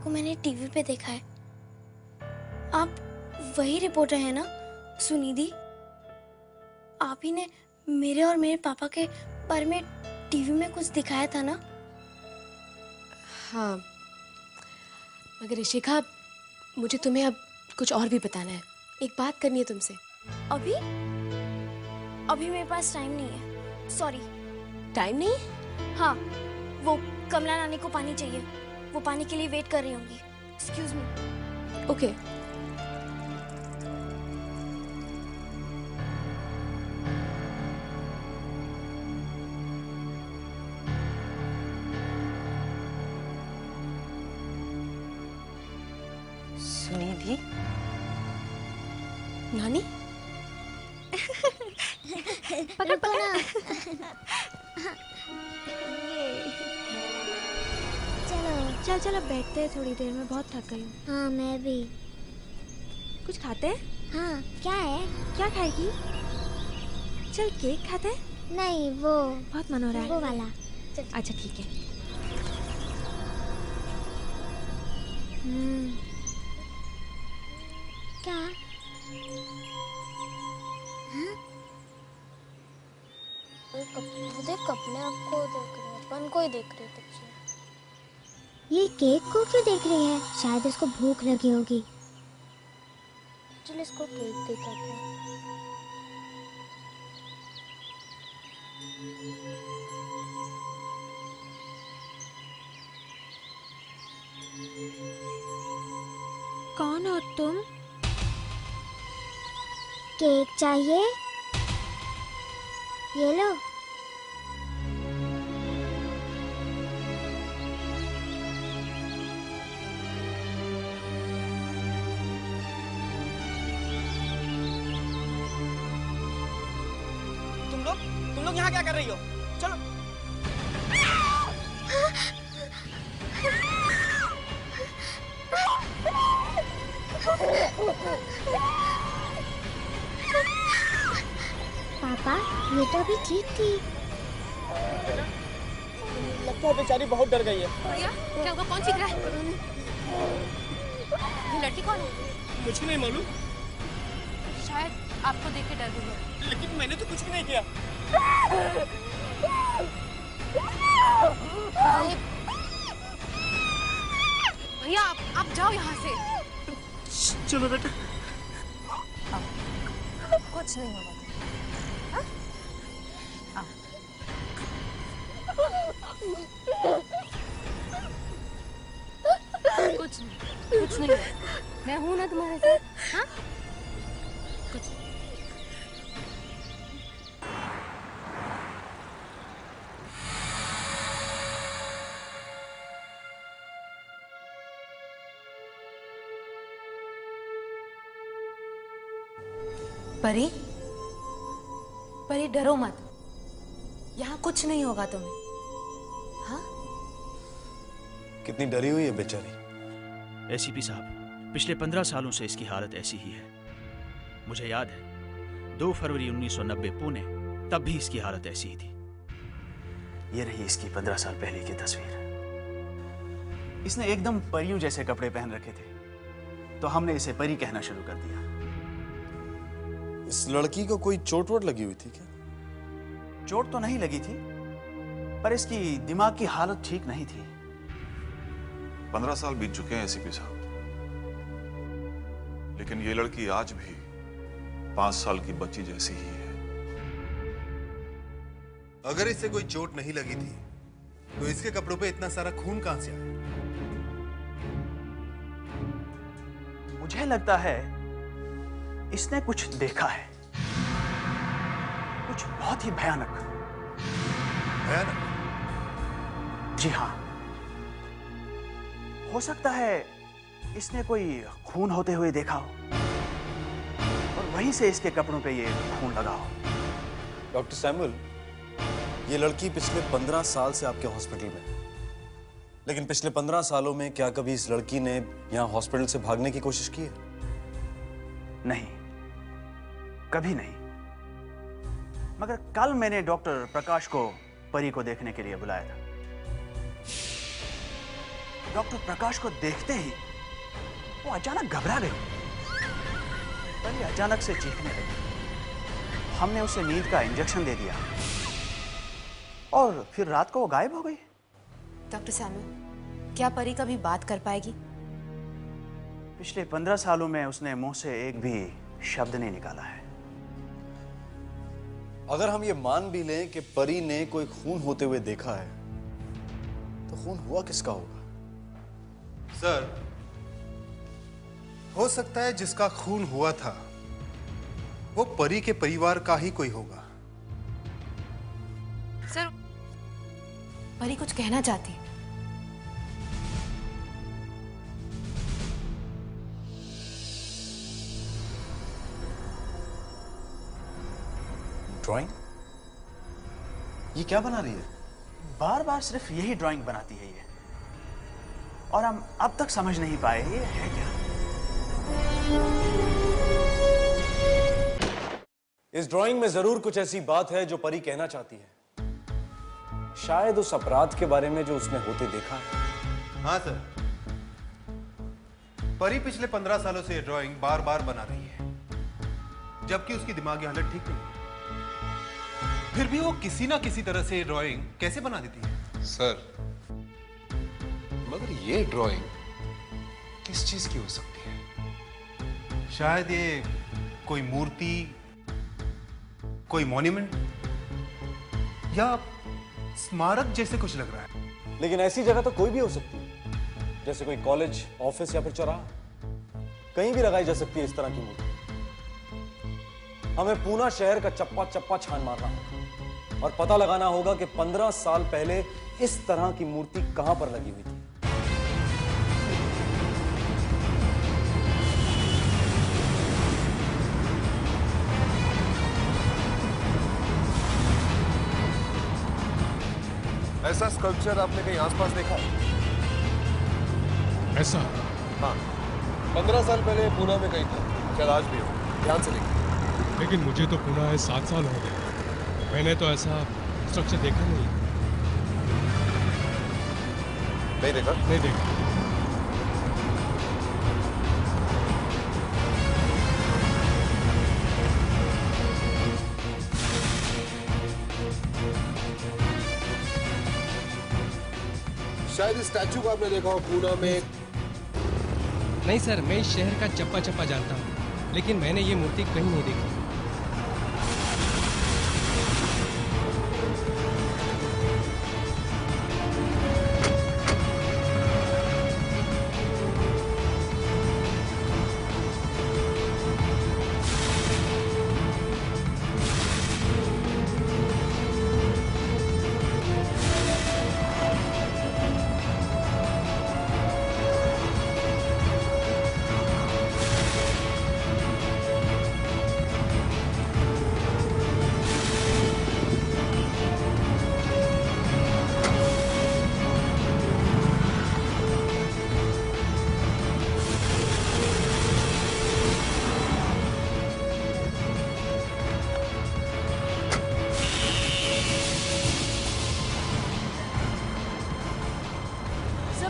आपको मैंने टीवी पे देखा है। आप वही रिपोर्टर हैं ना, सुनिधि? आप ही ने मेरे और मेरे पापा के बारे में टीवी में कुछ दिखाया था ना? हाँ, मगर ऋषिका, मुझे तुम्हें अब कुछ और भी बताना है। एक बात करनी है तुमसे। अभी? अभी मेरे पास टाइम नहीं है, सॉरी। टाइम नहीं? हाँ, वो कमला नानी को पानी चाहिए, वो पानी के लिए वेट कर रही होंगी। Excuse me. ओके। सुनिधि, नानी? पकड़ पकड़। चलो चल चल अब बैठते हैं थोड़ी देर में, बहुत थक गई हूँ। हाँ, मैं भी। कुछ खाते हैं? हाँ, क्या है? क्या खाएगी? चल केक खाते हैं? नहीं, वो बहुत मन हो रहा है। वो वाला। अच्छा ठीक है। क्या? देख, अपने आप को देख रहे हैं, अपन को ही देख रहे थे। ये केक को क्यों देख रही है? शायद इसको भूख लगी होगी। चल इसको केक दिखाते हैं। कौन हो तुम? केक चाहिए? ये लो। तुम लोग यहाँ क्या कर रही हो? चलो। पापा, ये तो अभी ठीक थी। लगता है बेचारी बहुत डर गई है। प्रिया, क्या हुआ? कौन चीख रहा है? ये लड़की कौन है? मुझे नहीं मालूम, शायद आपको देख के डर गई है। लेकिन मैंने तो कुछ भी नहीं किया। भैया, आप जाओ यहाँ से। चलो बेटा। कुछ नहीं होगा। कुछ नहीं, मैं हूं ना तुम्हारे साथ। हाँ? कुछ नहीं। परी, परी डरो मत, यहाँ कुछ नहीं होगा तुम्हें। हाँ? कितनी डरी हुई है बेचारी। एसीपी साहब, पिछले 15 सालों से इसकी हालत ऐसी ही है। मुझे याद है 2 फरवरी 1990 पुणे, तब भी इसकी हालत ऐसी ही थी। ये रही इसकी 15 साल पहले की तस्वीर। इसने एकदम परियों जैसे कपड़े पहन रखे थे, तो हमने इसे परी कहना शुरू कर दिया। इस लड़की को कोई चोट वोट लगी हुई थी क्या? चोट तो नहीं लगी थी, पर इसकी दिमाग की हालत ठीक नहीं थी। 15 साल बीत चुके हैं एसीपी साहब, लेकिन ये लड़की आज भी 5 साल की बच्ची जैसी ही है। अगर इसे कोई चोट नहीं लगी थी, तो इसके कपड़ों पे इतना सारा खून कहां से आया? मुझे लगता है इसने कुछ देखा है, कुछ बहुत ही भयानक। भयानक? जी हाँ, हो सकता है इसने कोई खून होते हुए देखा हो और वहीं से इसके कपड़ों पे ये खून लगा हो। डॉक्टर सैमुअल, ये लड़की पिछले 15 साल से आपके हॉस्पिटल में है, लेकिन पिछले 15 सालों में क्या कभी इस लड़की ने यहाँ हॉस्पिटल से भागने की कोशिश की है? नहीं, कभी नहीं। मगर कल मैंने डॉक्टर प्रकाश को परी को देखने के लिए बुलाया था। डॉक्टर प्रकाश को देखते ही वो अचानक घबरा गई। परी अचानक से चीखने लगी। हमने उसे नींद का इंजेक्शन दे दिया और फिर रात को वो गायब हो गई। डॉक्टर सैमुअल, क्या परी कभी बात कर पाएगी? पिछले 15 सालों में उसने मुंह से एक भी शब्द नहीं निकाला है। अगर हम ये मान भी लें कि परी ने कोई खून होते हुए देखा है, तो खून हुआ किसका होगा? सर, हो सकता है जिसका खून हुआ था वो परी के परिवार का ही कोई होगा। सर, परी कुछ कहना चाहती। ड्राइंग? ये क्या बना रही है? बार बार सिर्फ यही ड्राइंग बनाती है ये, और हम अब तक समझ नहीं पाए ये है क्या। इस ड्राइंग में जरूर कुछ ऐसी बात है जो परी कहना चाहती है। शायद उस अपराध के बारे में जो उसने होते देखा है। हाँ सर, परी पिछले 15 सालों से ये ड्राइंग बार बार बना रही है, जबकि उसकी दिमागी हालत ठीक नहीं है। फिर भी वो किसी ना किसी तरह से ये ड्राइंग कैसे बना देती है? सर, मगर ये ड्राइंग किस चीज की हो सकती है? शायद ये कोई मूर्ति, कोई मॉन्यूमेंट या स्मारक जैसे कुछ लग रहा है। लेकिन ऐसी जगह तो कोई भी हो सकती है, जैसे कोई कॉलेज, ऑफिस या फिर चौराहा। कहीं भी लगाई जा सकती है इस तरह की मूर्ति। हमें पूना शहर का चप्पा चप्पा छान मारना होगा और पता लगाना होगा कि 15 साल पहले इस तरह की मूर्ति कहां पर लगी हुई थी। ऐसा स्कल्पचर आपने कहीं आसपास देखा है? ऐसा? हाँ, 15 साल पहले पूना में कहीं था, शायद आज भी हो। ध्यान से देखिए। लेकिन मुझे तो पूना है 7 साल हो गए, मैंने तो ऐसा स्ट्रक्चर देखा नहीं। नहीं देखा? नहीं देखा। शायद इस स्टैचू को आपने देखा हो पूना में। नहीं सर, मैं इस शहर का चप्पा चप्पा जानता हूँ, लेकिन मैंने ये मूर्ति कहीं नहीं देखी।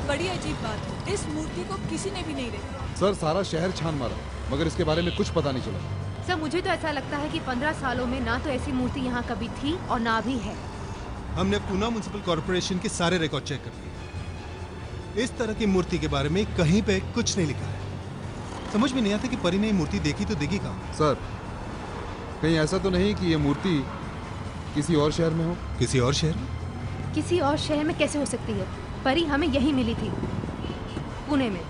बड़ी अजीब बात है, इस मूर्ति को किसी ने भी नहीं देखा। सर, सारा शहर छान मारा मगर इसके बारे में कुछ पता नहीं चला। सर, मुझे तो ऐसा लगता है कि 15 सालों में ना तो ऐसी मूर्ति यहाँ कभी थी और ना भी है। हमने पूना म्युनिसिपल कॉर्पोरेशन के सारे रिकॉर्ड चेक कर लिए। इस तरह की मूर्ति के बारे में कहीं पे कुछ नहीं लिखा है। समझ में नहीं आता कि परी ने ये मूर्ति देखी तो देखी कहाँ। सर, कहीं ऐसा तो नहीं कि ये मूर्ति किसी और शहर में हो? किसी और शहर में? किसी और शहर में कैसे हो सकती है? परी हमें यही मिली थी, पुणे में।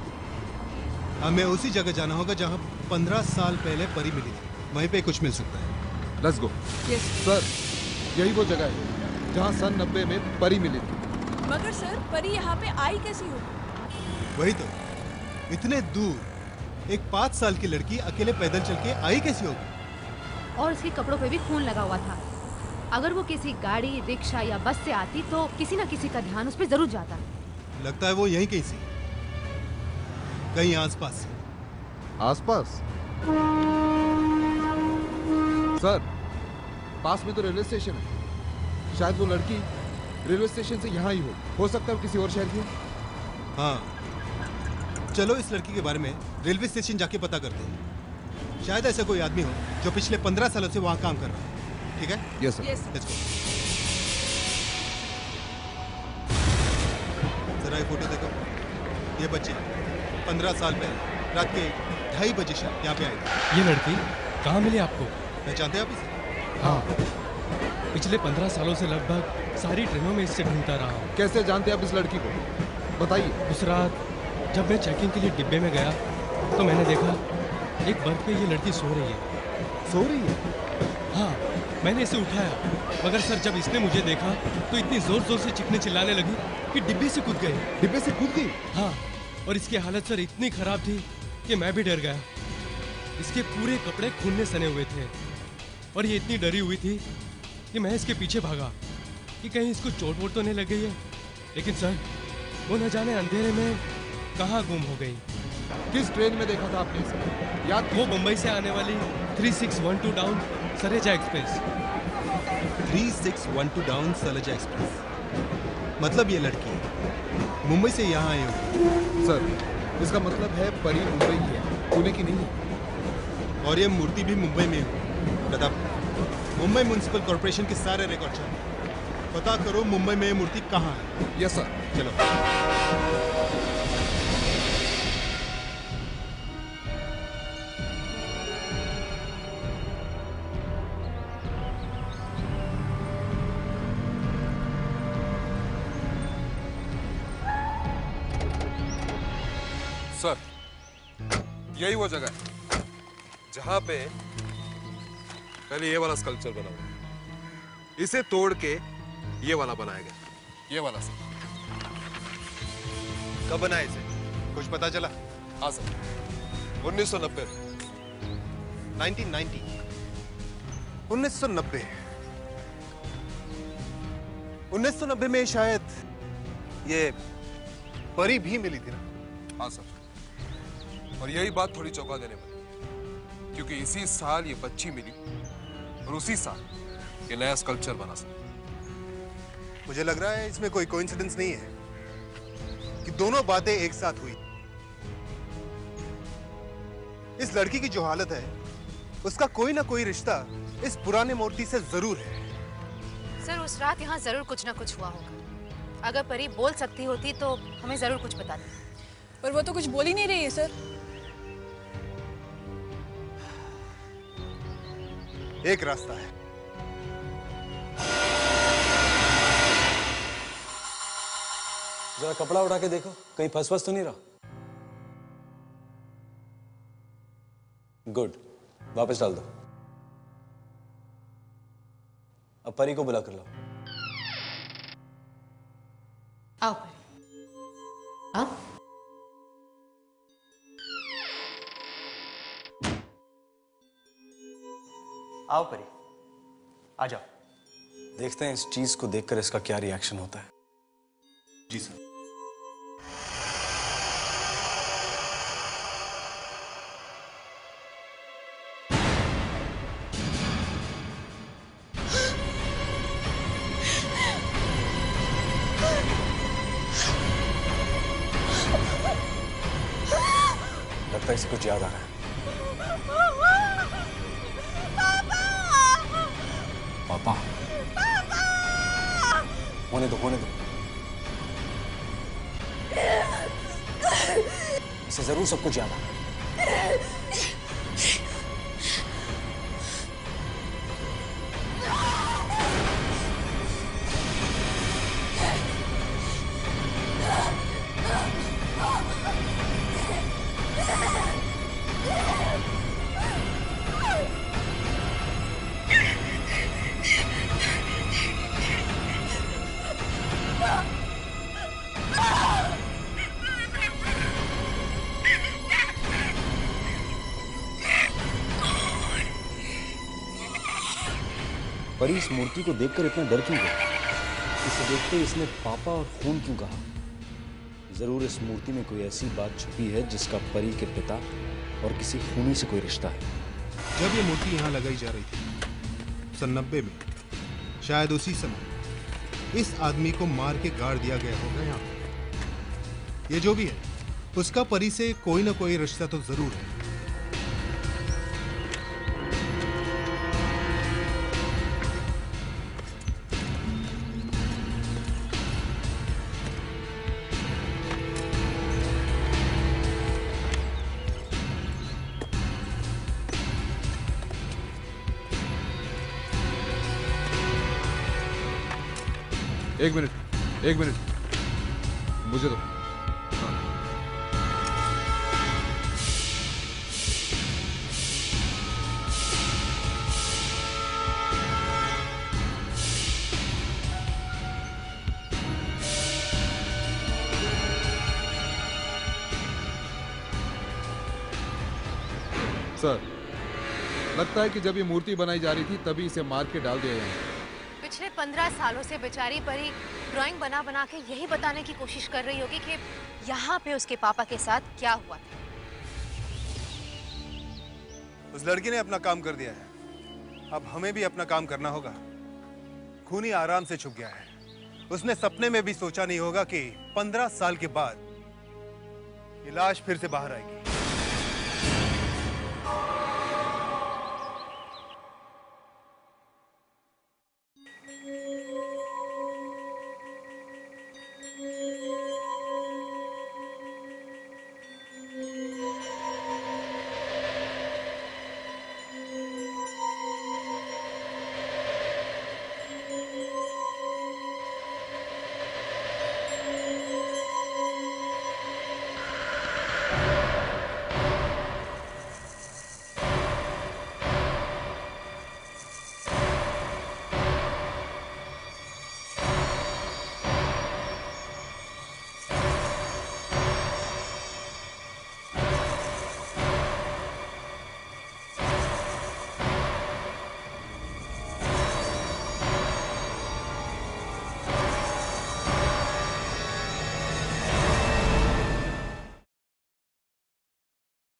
हमें उसी जगह जाना होगा जहाँ 15 साल पहले परी मिली थी। वहीं पे कुछ मिल सकता है। Let's go. यस सर, यही वो जगह है जहाँ सन 90 में परी मिली थी। मगर सर, परी यहाँ पे आई कैसी हो? वही तो, इतने दूर एक 5 साल की लड़की अकेले पैदल चल के आई कैसी होगी? और उसके कपड़ों पे भी खून लगा हुआ था। अगर वो किसी गाड़ी, रिक्शा या बस से आती तो किसी न किसी का ध्यान उस पर जरूर जाता। लगता है वो यहीं कहीं से, कहीं आसपास। आसपास? सर, पास में तो रेलवे स्टेशन है। शायद वो लड़की रेलवे स्टेशन से यहाँ ही हो सकता है किसी और शहर की हो। हाँ, चलो इस लड़की के बारे में रेलवे स्टेशन जाके पता करते हैं। शायद ऐसा कोई आदमी हो जो पिछले 15 सालों से वहां काम कर रहा है। ठीक है? Yes sir. Let's go. जरा ये फोटो देखो। ये बच्चे 15 साल पहले रात के 2:30 बजे शायद यहाँ पे आए थे। ये लड़की कहाँ मिली आपको? पहचानते हैं आप इसे? हाँ, पिछले 15 सालों से लगभग सारी ट्रेनों में इससे ढूंढता रहा हूँ। कैसे जानते हैं आप इस लड़की को? बताइए। उस रात जब मैं चेकिंग के लिए डिब्बे में गया तो मैंने देखा एक बर्थ पे ये लड़की सो रही है। सो रही है? हाँ, मैंने इसे उठाया, मगर सर जब इसने मुझे देखा तो इतनी जोर जोर से चीखने चिल्लाने लगी कि डिब्बे से कूद गई। डिब्बे से कूद गई? हाँ, और इसकी हालत सर इतनी खराब थी कि मैं भी डर गया। इसके पूरे कपड़े खून में सने हुए थे और ये इतनी डरी हुई थी कि मैं इसके पीछे भागा कि कहीं इसको चोट वोट तो नहीं लग गई है। लेकिन सर वो न जाने अंधेरे में कहाँ गुम हो गई। किस ट्रेन में देखा था आपने इसे? याद? वो मुंबई से आने वाली 3612 down Sareja express. 3612 down Sareja express. मतलब ये लड़की मुंबई से यहाँ आई होगी। सर, इसका मतलब है परी मुंबई की है, पुणे की नहीं है। और ये मूर्ति भी मुंबई में होगी। प्रताप, मुंबई म्युनिसिपल कॉर्पोरेशन के सारे रिकॉर्ड चाहिए। पता करो मुंबई में ये मूर्ति कहाँ है। Yes sir. चलो। सर, यही वो जगह है जहां पे पहले ये वाला स्कल्पचर बना हुआ है। इसे तोड़ के ये वाला बनाया गया। ये वाला सर। कब बना इसे? कुछ पता चला? हाँ सर, 1990। 1990। 1990। 1990 में शायद ये परी भी मिली थी ना? हाँ सर, और यही बात थोड़ी चौंका देने वाली, क्योंकि इसी साल ये बच्ची मिली और उसी साल ये नया स्कल्पचर बना सर। मुझे लग रहा है इसमें कोई कोइंसिडेंस नहीं है कि दोनों बातें एक साथ हुई। इस लड़की की जो हालत है उसका कोई ना कोई रिश्ता इस पुराने मूर्ति से जरूर है। सर, उस रात यहाँ जरूर कुछ ना कुछ हुआ होगा। अगर परी बोल सकती होती तो हमें जरूर कुछ बताती। पर वो तो कुछ बोल ही नहीं रही है सर। एक रास्ता है। जरा कपड़ा उठा के देखो, कहीं फंस तो नहीं रहा। गुड, वापस डाल दो। अब परी को बुला कर लो। आओ परी, आओ। आओ परी, आ जाओ। देखते हैं इस चीज को देखकर इसका क्या रिएक्शन होता है। जी सर। लगता है इसे कुछ याद आ रहा है। पापा, होने दो, होने दो। इसे जरूर सब कुछ याद आ रहा है। परी इस मूर्ति को देखकर इतना डर क्यों गया? इसे देखते ही इसने पापा और खून क्यों कहा? जरूर इस मूर्ति में कोई ऐसी बात छुपी है जिसका परी के पिता और किसी खूनी से कोई रिश्ता है। जब ये मूर्ति यहाँ लगाई जा रही थी सन 90 में, शायद उसी समय इस आदमी को मार के गाड़ दिया गया होगा यहाँ। ये जो भी है, उसका परी से कोई ना कोई रिश्ता तो जरूर है। एक मिनट, मुझे दो। सर, लगता है कि जब ये मूर्ति बनाई जा रही थी तभी इसे मार के डाल दिया गया। पिछले 15 सालों से बेचारी परी ड्राइंग बना बना के यही बताने की कोशिश कर रही होगी कि यहाँ पे उसके पापा के साथ क्या हुआ था। उस लड़की ने अपना काम कर दिया है, अब हमें भी अपना काम करना होगा। खूनी आराम से छुप गया है। उसने सपने में भी सोचा नहीं होगा कि 15 साल के बाद ये लाश फिर से बाहर आएगी।